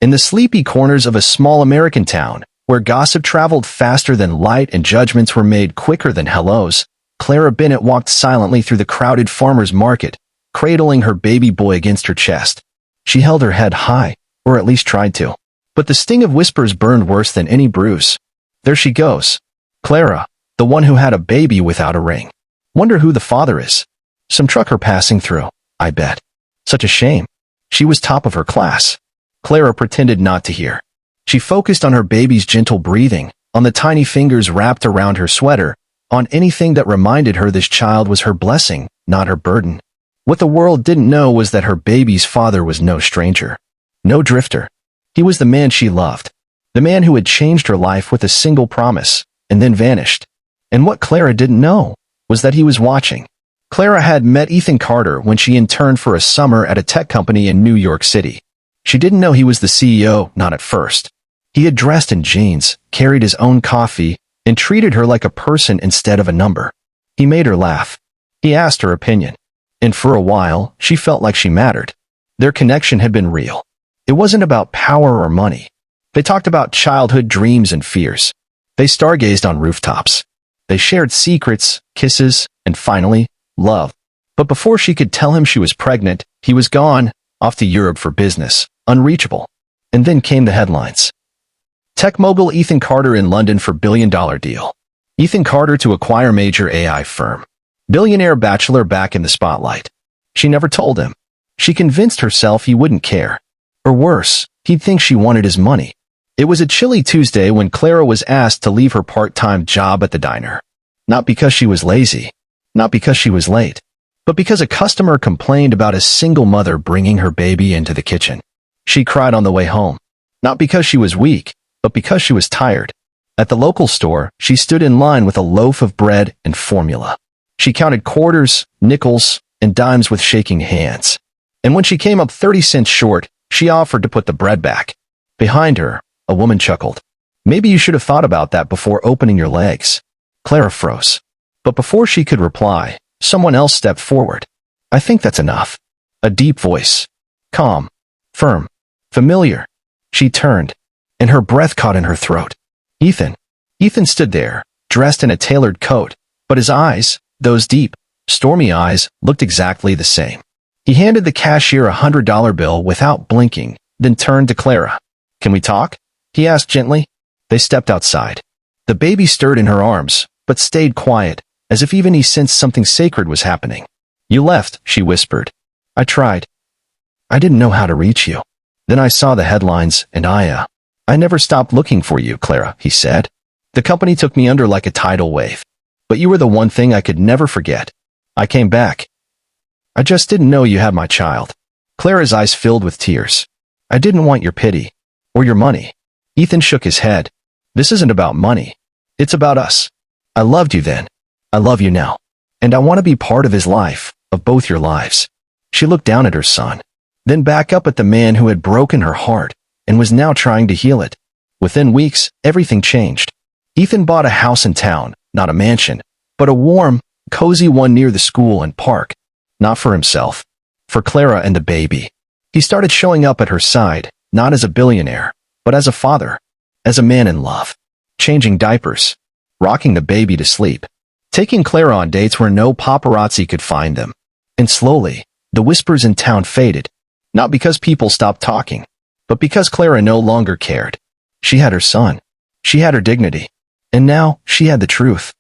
In the sleepy corners of a small American town, where gossip traveled faster than light and judgments were made quicker than hellos, Clara Bennett walked silently through the crowded farmer's market, cradling her baby boy against her chest. She held her head high, or at least tried to. But the sting of whispers burned worse than any bruise. There she goes. Clara, the one who had a baby without a ring. Wonder who the father is. Some trucker passing through, I bet. Such a shame. She was top of her class. Clara pretended not to hear. She focused on her baby's gentle breathing, on the tiny fingers wrapped around her sweater, on anything that reminded her this child was her blessing, not her burden. What the world didn't know was that her baby's father was no stranger. No drifter. He was the man she loved. The man who had changed her life with a single promise, and then vanished. And what Clara didn't know was that he was watching. Clara had met Ethan Carter when she interned for a summer at a tech company in New York City. She didn't know he was the CEO, not at first. He had dressed in jeans, carried his own coffee, and treated her like a person instead of a number. He made her laugh. He asked her opinion. And for a while, she felt like she mattered. Their connection had been real. It wasn't about power or money. They talked about childhood dreams and fears. They stargazed on rooftops. They shared secrets, kisses, and finally, love. But before she could tell him she was pregnant, he was gone, off to Europe for business, unreachable. And then came the headlines. Tech mogul Ethan Carter in London for billion-dollar deal. Ethan Carter to acquire major AI firm. Billionaire bachelor back in the spotlight. She never told him. She convinced herself he wouldn't care. Or worse, he'd think she wanted his money. It was a chilly Tuesday when Clara was asked to leave her part-time job at the diner. Not because she was lazy. Not because she was late. But because a customer complained about a single mother bringing her baby into the kitchen. She cried on the way home. Not because she was weak, but because she was tired. At the local store, she stood in line with a loaf of bread and formula. She counted quarters, nickels, and dimes with shaking hands. And when she came up 30 cents short, she offered to put the bread back. Behind her, a woman chuckled. Maybe you should have thought about that before opening your legs. Clara froze. But before she could reply, someone else stepped forward. I think that's enough. A deep voice. Calm. Firm. Familiar. She turned, and her breath caught in her throat. Ethan. Ethan stood there, dressed in a tailored coat, but his eyes, those deep, stormy eyes, looked exactly the same. He handed the cashier $100 bill without blinking, then turned to Clara. Can we talk? He asked gently. They stepped outside. The baby stirred in her arms, but stayed quiet, as if even he sensed something sacred was happening. You left, she whispered. I tried. I didn't know how to reach you. Then I saw the headlines, and I never stopped looking for you, Clara, he said. The company took me under like a tidal wave. But you were the one thing I could never forget. I came back. I just didn't know you had my child. Clara's eyes filled with tears. I didn't want your pity. Or your money. Ethan shook his head. This isn't about money. It's about us. I loved you then. I love you now. And I want to be part of his life, of both your lives. She looked down at her son, then back up at the man who had broken her heart and was now trying to heal it. Within weeks, everything changed. Ethan bought a house in town, not a mansion, but a warm, cozy one near the school and park. Not for himself. For Clara and the baby. He started showing up at her side, not as a billionaire, but as a father, as a man in love. Changing diapers. Rocking the baby to sleep. Taking Clara on dates where no paparazzi could find them. And slowly, the whispers in town faded. Not because people stopped talking, but because Clara no longer cared. She had her son. She had her dignity. And now, she had the truth.